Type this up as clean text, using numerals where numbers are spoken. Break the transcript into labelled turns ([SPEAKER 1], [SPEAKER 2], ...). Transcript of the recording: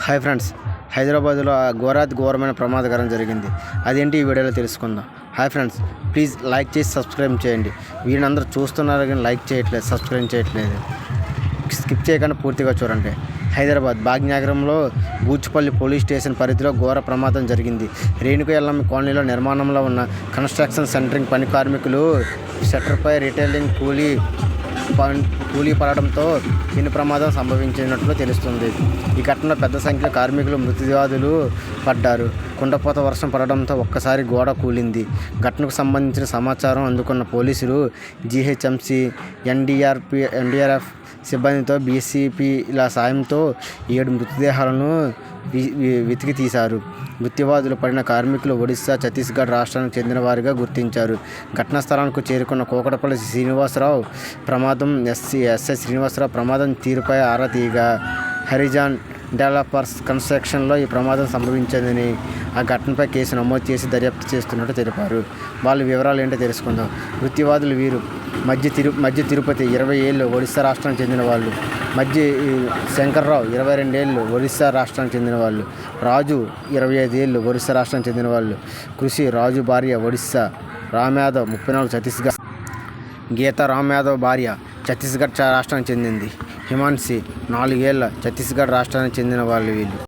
[SPEAKER 1] Hi friends, హైదరాబాద్లో ఘోరమైన ప్రమాదకరం జరిగింది. అదేంటి ఈ వీడియోలో తెలుసుకుందాం. హాయ్ ఫ్రెండ్స్, ప్లీజ్ లైక్ చేసి సబ్స్క్రైబ్ చేయండి. వీరిని అందరూ చూస్తున్నారు కానీ లైక్ చేయట్లేదు, సబ్స్క్రైబ్ చేయట్లేదు. స్కిప్ చేయకుండా పూర్తిగా చూడండి. హైదరాబాద్ భాగ్యనగరంలో బూచుపల్లి పోలీస్ స్టేషన్ పరిధిలో ఘోర ప్రమాదం జరిగింది. రేణుక ఎల్లమ్మ కాలనీలో నిర్మాణంలో ఉన్న కన్స్ట్రక్షన్ సెంటరింగ్ పని కార్మికులు షట్టర్పై రిటైలింగ్ కూలీ పడడంతో పెను ప్రమాదం సంభవించినట్లు తెలుస్తుంది. ఈ ఘటనలో పెద్ద సంఖ్యలో కార్మికులు మృతదేహాలు పడ్డారు. కుండపోత వర్షం పడడంతో ఒక్కసారి గోడ కూలింది. ఘటనకు సంబంధించిన సమాచారం అందుకున్న పోలీసులు జీహెచ్ఎంసీ, ఎన్డీఆర్ఎఫ్ సిబ్బందితో బీసీపీల సాయంతో 7 మృతదేహాలను వెతికి తీశారు. మృత్యువాదులు పడిన కార్మికులు ఒడిశా, ఛత్తీస్గఢ్ రాష్ట్రానికి చెందిన వారిగా గుర్తించారు. ఘటనా స్థలానికి చేరుకున్న కూకటపల్లి శ్రీనివాసరావు ఎస్ఐ శ్రీనివాసరావు ప్రమాదం తీరుపై ఆరా తీయగా హరిజాన్ డెవలపర్స్ కన్స్ట్రక్షన్లో ఈ ప్రమాదం సంభవించిందని, ఆ ఘటనపై కేసు నమోదు చేసి దర్యాప్తు చేస్తున్నట్టు తెలిపారు. వాళ్ళ వివరాలు ఏంటో తెలుసుకుందాం. మృత్యువాదులు వీరు మధ్య తిరుపతి 20 ఏళ్ళు ఒడిశా రాష్ట్రానికి చెందిన వాళ్ళు, మధ్య శంకర్రావు 22 ఏళ్ళు ఒడిశా రాష్ట్రానికి చెందిన వాళ్ళు, రాజు 25 ఏళ్ళు ఒడిశా రాష్ట్రానికి చెందిన వాళ్ళు, కృషి రాజు భార్య ఒడిశా, రామ్యాదవ్ 34 ఛత్తీస్గఢ్, గీతా రామ్యాదవ్ భార్య ఛత్తీస్గఢ్ రాష్ట్రానికి చెందింది, హిమాన్సి 4 ఏళ్ళ ఛత్తీస్గఢ్ రాష్ట్రానికి చెందిన వాళ్ళు వీళ్ళు.